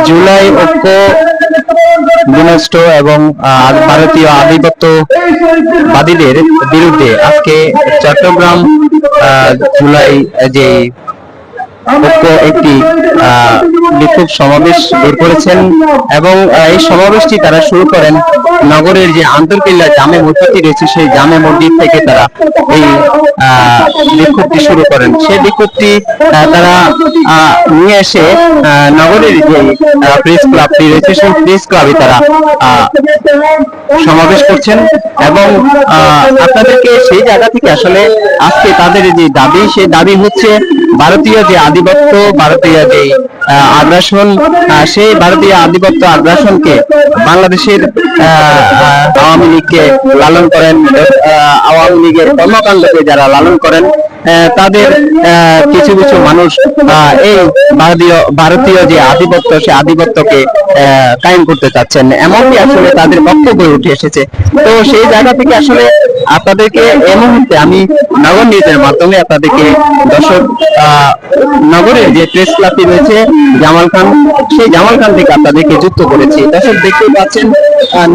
জুলাই ঐক্য বিনষ্ট এবং ভারতীয় আধিপত্যবাদীদের বিরুদ্ধে আজকে চট্টগ্রাম জুলাই যে ঐক্য একটি বিক্ষোভ সমাবেশ বের করেছেন এবং এই সমাবেশটি তারা শুরু করেন নগরের যে আন্তর্কিল্লা জামে মসজিদটি রয়েছে সেই জামে মসজিদ থেকে তারা এই বিক্ষোভটি শুরু করেন। সেই বিক্ষোভটি তারা নিয়ে এসে নগরের যে প্রেস ক্লাবটি রয়েছে সেই প্রেস ক্লাবে তারা সমাবেশ করছেন এবং আপনাদেরকে সেই জায়গা থেকে আসলে আজকে তাদের যে দাবি সেই দাবি হচ্ছে ভারতীয় যে আধিপত্য, ভারতীয় যে আগ্রাসন, সেই ভারতীয় আধিপত্য আগ্রাসনকে বাংলাদেশের আওয়ামী লীগকে লালন করেন, আওয়ামী লীগের কর্মকাণ্ডকে যারা লালন করেন তাদের কিছু কিছু মানুষ এই ভারতীয় যে আধিপত্য সেই আধিপত্যকে কায়েম করতে চাচ্ছেন, এমনকি আসলে তাদের বক্তব্য উঠে এসেছে। তো সেই জায়গা থেকে আসলে আপনাদেরকে এই মুহূর্তে আমি নগর নিউজের মাধ্যমে আপনাদেরকে দর্শক নগরের যে প্রেস ক্লাবটি রয়েছে জামাল খান, সেই জামাল খান থেকে আপনাদেরকে যুক্ত করেছি। দর্শক দেখতে পাচ্ছেন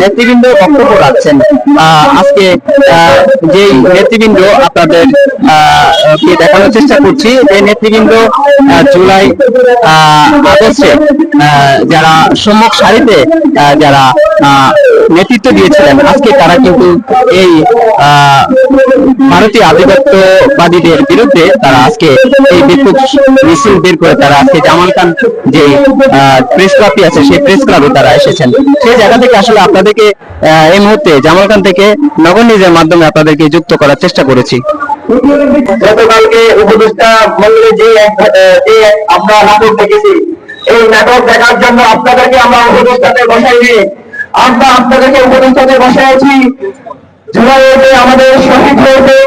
নেতৃবৃন্দ বক্তব্য রাখছেন। আজকে যেই নেতৃবৃন্দ আপনাদের কে দেখানোর চেষ্টা করছি, এই নেতৃবৃন্দ জুলাই আগস্টে যারা সম্মুখ সারিতে যারা নেতৃত্ব দিয়েছিলেন, আজকে তারা কিন্তু এই ভারতীয় আধিপত্যবাদীদের বিরুদ্ধে তারা আজকে এই বিক্ষোভ মিছিল বের করে তারা আজকে জামাল খান যে প্রেস ক্লাবটি আছে সেই প্রেস ক্লাবে তারা এসেছেন। সেই জায়গা থেকে আসলে আপনাদেরকে এই মুহূর্তে জামাল খান থেকে নগর নিউজের মাধ্যমে আপনাদেরকে যুক্ত করার চেষ্টা করেছি। গতকালকে উপদেষ্টা মন্ডলে যে আমরা নাটক দেখেছি, এই নাটক দেখার জন্য আপনাদেরকে আমরা উপদেষ্টাতে বসাইনি, আমরা আপনাদেরকে উপদেষ্টাতে বসাইছি জুলাইতে আমাদের শহীদ হয়েছে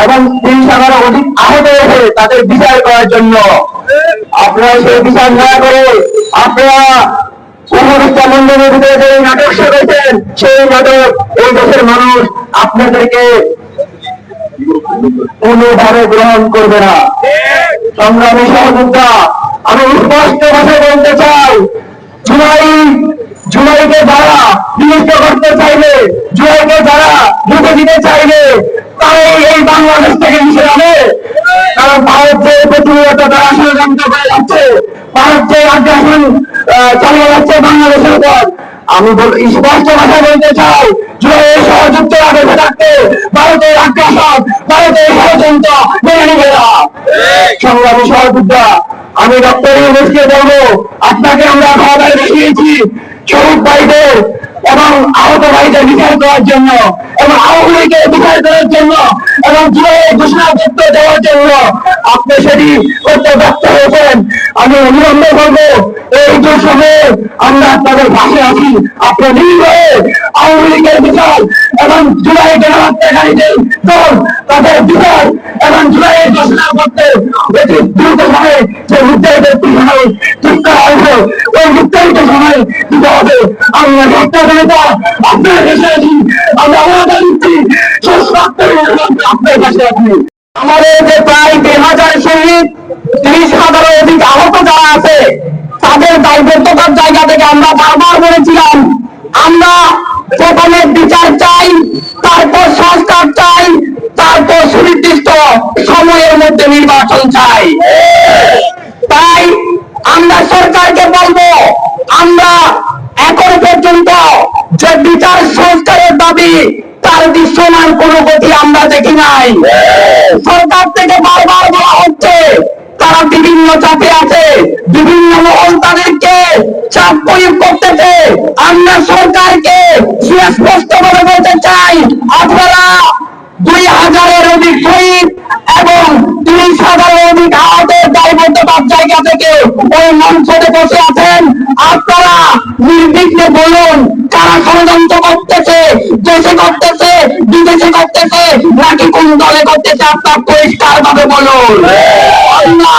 এবং ৩০,০০০ অধিক আহত হয়েছে তাদের বিচার করার জন্য। আপনারা সেই বিচার না করে আপনারা উপদেষ্টা মন্ডলের ভিতরে যে নাটক সেরেছেন, সেই নাটক এই দেশের মানুষ আপনাদেরকে কোনোভাবে গ্রহণ করবে না। সংগ্রামী সহযোদ্ধা, আমি স্পষ্ট ভাষায় বলতে চাই, জুলাইকে যারা বিনষ্ট করতে চাইবে, জুলাইকে যারা ঢুকে দিতে চাইবে, তারাই এই বাংলাদেশ থেকে মিশে যাবে। কারণ ভারত যে প্রতিনিয়ত তারা ষড়যন্ত্র করে যাচ্ছে, ভারত যে আগ্রাসন চালিয়ে যাচ্ছে বাংলাদেশের উপর, আমি স্পষ্ট ভাষায় বলতে চাই, জুলাইয়ের সহযোগিতা বেঁচে থাকতে ভারতের আগ্রাসন, ভারতের ষড়যন্ত্র মেনে নিবে না। সংগ্রামী সহযোদ্ধা, আমি ডক্টর ইউনূসকে বলবো, আপনাকে আমরা ক্ষমতায় দেখিয়েছি শহীদ ভাইদের এবং আহত ভাইদের বিচার করার জন্য এবং আওয়ামী লীগের বিচার করার জন্য এবং জুলাইয়ের ঘোষণাপত্র দেওয়ার জন্য। আপনি সেটি করতে ব্যর্থ হয়েছেন। আমি অবিলম্বে বলবো, এই যে সময়ে আমরা আপনাদের পাশে আছি, আপনি নির্ভয়ে আওয়ামী লীগের বিচার এবং জুলাই গণহত্যাকারীদের দল তাদের বিচার এবং জুলাইয়ের ঘোষণাপত্রের অতি দ্রুত সময়ে যে নির্ধারিত সময় ঠিক করা হবে, ওই নির্ধারিত সময় দিতে হবে। আমরা হত্যাকারীরা আপনার দেশে আছি, আমরা আমাদের দিচ্ছি আপনার কাছে আছি। আমাদের যে প্রায় ১,০০০ শহীদ, ৩০,০০০ অধিক আহত যারা আছে, তাদের দায়বদ্ধতার জায়গা থেকে আমরা বারবার বলেছিলাম, আমরা প্রথমে বিচার চাই, তারপর সংস্কার চাই, তারপর সুনির্দিষ্ট সময়ের মধ্যে নির্বাচন চাই। তাই আমরা সরকারকে বলবো, আমরা এখন পর্যন্ত যে বিচার সংস্কারের দাবি তার দৃশ্যমান কোনো গতি আমরা দেখি নাই। সরকার থেকে বারবার বলা হচ্ছে তারা বিভিন্ন চাপে আছে, বিভিন্ন মহল তাদেরকে চাপ প্রয়োগ করতেছে। আমরা সরকারকে সুস্পষ্টভাবে বলতে চাই, আপনারা ২,০০০-এর অধিক শহীদ এবং ৩০,০০০-এর অধিক আহতের দায়বদ্ধতার জায়গা থেকে ওই মঞ্চে বসে আছেন, আপনারা নির্বিঘ্নে বলুন কারা ষড়যন্ত্র করতেছে, দেশে করতেছে, বিদেশে করতেছে, নাকি কোন দলে করতেছে, আপনার পরিষ্কার ভাবে বলুন। আমরা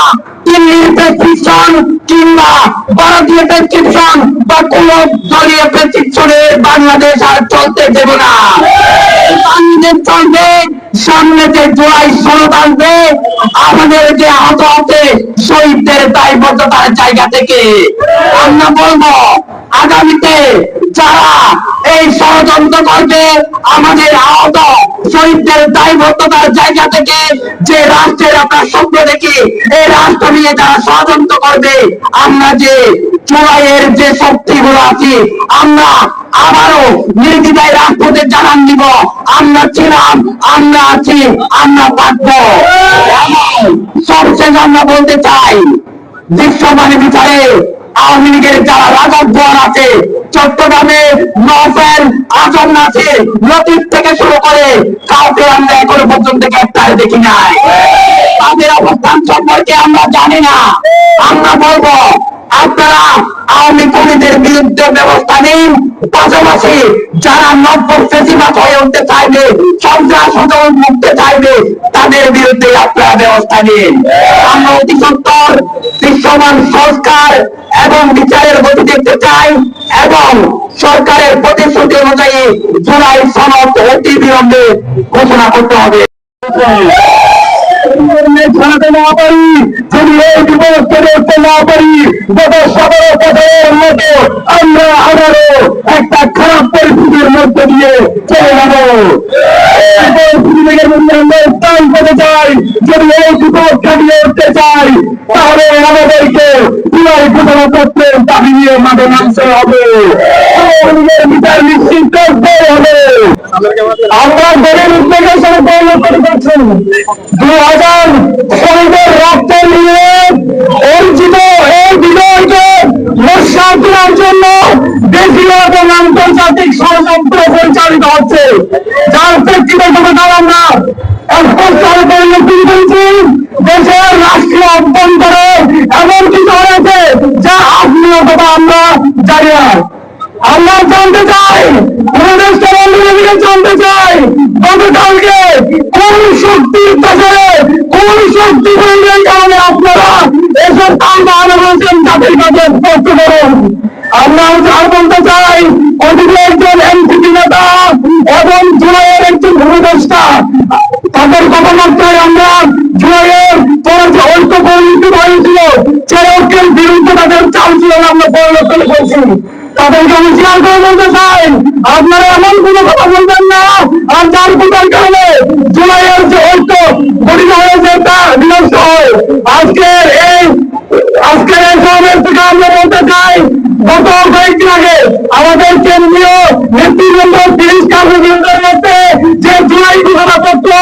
দিল্লির প্রেসক্রিপশন কিংবা ভারতীয় প্রেসক্রিপশন বা কোন দলীয় প্রেসক্রিপশনের বাংলাদেশ আর চলতে দেব না। বাংলাদেশ চলবে, সামনে যে জুলাই সনদ আসবে, আমাদের যে আহত আছে শহীদদের দায়বদ্ধতার জায়গা থেকে আমরা বলবো, আগামীতে যারা এই ষড়যন্ত্র করবে আমাদের আহত শহীদদের দায়বদ্ধতার জায়গা থেকে, যে রাষ্ট্রের আপনার স্বপ্ন দেখি এই রাষ্ট্র নিয়ে যারা ষড়যন্ত্র করবে, আমরা যে জুলাইয়ের যে শক্তিগুলো আছে আমরা আবারও নির্দ্বিধায় রাষ্ট্রদের জানান দিব, আমরা ছিলাম, আমরা আছি, আমরা পারবো। সবশেষ আমরা বলতে চাই, দৃশ্যমানের বিচারে আওয়ামী লীগের যারা রাজভবন আছে, চট্টগ্রামে নওফেল আজম নাসির লতিফ থেকে শুরু করে কাউকে আমরা এখনো পর্যন্ত গ্রেফতার দেখি নাই। তাদের অবস্থান সম্পর্কে আমরা জানি না। আমরা বলবো, আপনারা আওয়ামী কর্মীদের বিরুদ্ধে ব্যবস্থা নিন, পাশাপাশি যারা নব্য ফেসিবাদ হয়ে উঠতে চাইবে, সন্ত্রাস হতে উঠতে চাইবে, তাদের বিরুদ্ধে আপনারা ব্যবস্থা নিন। আমরা অতি সত্তর দৃশ্যমান সংস্কার এবং বিচারের গতি দেখতে চাই এবং সরকারের প্রতিশ্রুতি অনুযায়ী জুলাই সনদ অতি বিলম্বে ঘোষণা করতে হবে। ছাড়াতে না পারি, যদি এই দিবস করতে না পারি, গত 17 বছরের মতো আমরা আবারও একটা খারাপ পরিস্থিতির মধ্যে দিয়ে চলে যাব। এই পরিস্থিতি থেকে আমরা স্থান পেতে চাই, যদি এই দিবস কাটিয়ে উঠতে চাই, তাহলে আমাদেরকে জুলাই ঘোষণাপত্রের দাবি নিয়ে মাঠে নামতে হবে, বিচার নিশ্চিত করতে হবে। আমরা দলের উদ্যোগের সাথে পরিবর্তন করছেন 2000 শহীদের রক্ত নিয়ে অর্জিত এই বিজয়কে নস্যাৎ করার জন্য দেশীয় এবং আন্তর্জাতিক ষড়যন্ত্র পরিচালিত হচ্ছে, যার প্রেক্ষিতে আমরা স্পষ্টভাবে পরিলক্ষিত করেছি দেশের রাষ্ট্রীয় অভ্যন্তরে এমন কিছু হয়েছে যা আপনি অথবা আমরা জানি না। আমরা জানতে চাই, উপদেষ্টা মন্ডলীকে জানতে চাই, গতকালকে কোন শক্তির পেছনে, কোন শক্তি প্রয়োগের কারণে আপনারা এসব আন্দোলন করেছেন, জাতির কাছে স্পষ্ট করুন। আমরা আর বলতে চাই, অতীতে একজন এনসিপি নেতা এবং জুলাইয়ের একজন উপদেষ্টা, তাদের কথাবার্তায় আমরা জুলাইয়ের তোরা যে ঐক্য পরিণত হয়েছিল সেই ঐক্যের বিরুদ্ধে তাদের চাল ছিল আমরা পরিবর্তন করছি। তাদেরকে আমি শেয়ার করে বলতে চাই, আপনারা এমন কোনো কথা বলবেন না আর যার কোথার কারণে জুলাইয়ের যে ঐক্য গঠিত হয়েছে তা বিনষ্ট হয়। আজকের এই সমাবেশ থেকে আমরা বলতে চাই, গত কয়েকদিন আগে আমাদের কেন্দ্রীয় নেতৃবৃন্দ 30 কার্যকেন্দ্রের মধ্যে যে জুলাই ঘোষণাপত্র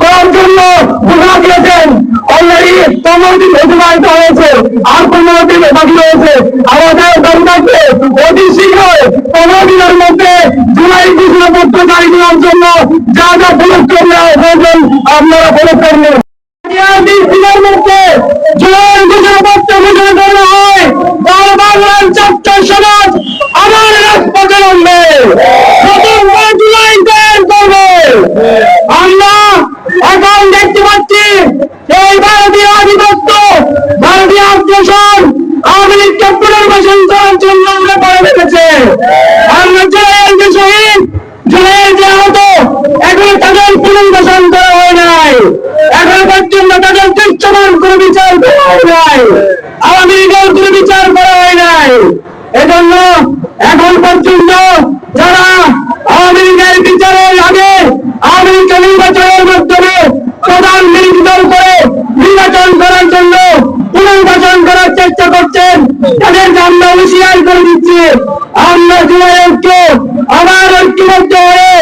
করার জন্য ঘোষণা দিয়েছেন, অলরেডি 15 দিন অতিবাহিত হয়েছে, আর 15 দিন বাকি রয়েছে। আমাদের দাবি থাকবে অতি শীঘ্রই 15 দিনের মধ্যে জুলাই ঘোষণাপত্র জারি করার জন্য যা যা পদক্ষেপ নেওয়া প্রয়োজন আপনারা পদক্ষেপ নেন। 20 দিনের মধ্যে জুলাই ঘোষণাপত্র ঘোষণা করা হয়, তার বাংলার ছাত্র সমাজ আমার রাজপথে নামবে, জুলাই তৈরি করবে। আমরা এখন দেখতে পাচ্ছি এই ভারতীয় আধিপত্য, ভারতীয় আগ্রাসন আওয়ামী লীগকে পুনর্বাসন করার জন্য আমরা করে রেখেছে। আমরা জুলাইয়ের যে শহীদ, জুলাইয়ের যে আহত, এখনো তাদের পুনর্বাসন করা হয় নাই, এখনো পর্যন্ত তাদের দৃশ্যমান কোনো বিচার করা হয় নাই, আওয়ামী লীগের কোনো বিচার করা হয় নাই। এজন্য এখন পর্যন্ত যারা আওয়ামী লীগের বিচারের আগে আওয়ামী লীগকে নির্বাচনের মাধ্যমে প্রধান বিরোধী দল করে নির্বাচন করার জন্য পুনর্বাসন করার চেষ্টা করছেন, তাদেরকে আমরা হুঁশিয়ার করে দিচ্ছি। আমরা জুলাই ঐক্য আবার ঐক্যবদ্ধ হয়ে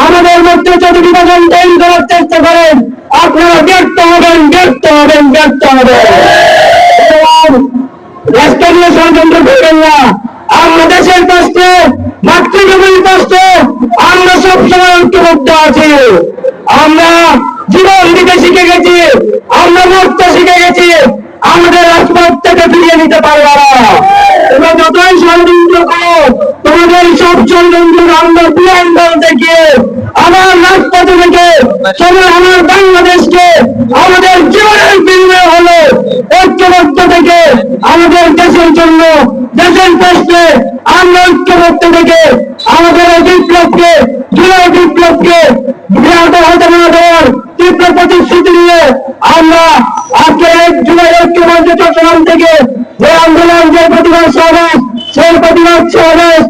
আমাদের মধ্যে যদি বিভাজন তৈরি করার চেষ্টা করেন, আপনারা ব্যর্থ হবেন, ব্যর্থ হবেন, ব্যর্থ হবেন। রাষ্ট্রীয় ষড়যন্ত্র করবেন না। আমরা দেশের কষ্টে, মাতৃভূমির কষ্টে আমরা সবসময় ঐক্যবদ্ধ আছি। আমরা জীবন দিতে শিখে গেছি, আমরা মরতে শিখে গেছি, আমাদের রাজপথ থেকে ফিরিয়ে নিতে পারবো না। তোমরা যতই ষড়যন্ত্র করো, তোমাদের সব ষড়যন্ত্র আমরা পুনর্বল দেখিয়ে আমার রাজপথে থেকে সবাই আমার বাংলাদেশকে আমাদের জীবনের বিনিময় হলো ঐক্যবদ্ধ থেকে আমাদের দেশের জন্য, দেশের কষ্টে আমরা ঐক্যবদ্ধ থেকে আমাদের এই বিপ্লবকে, জুলাই বিপ্লবকে বিরাট হতে না দেওয়ার তীব্র প্রতিশ্রুতি নিয়ে আমরা আজকে জুলাই ঐক্যমঞ্চ চট্টগ্রাম থেকে যে আন্দোলন, যে প্রতিবাদ সমাবেশ, সেই প্রতিবাদ সমাবেশ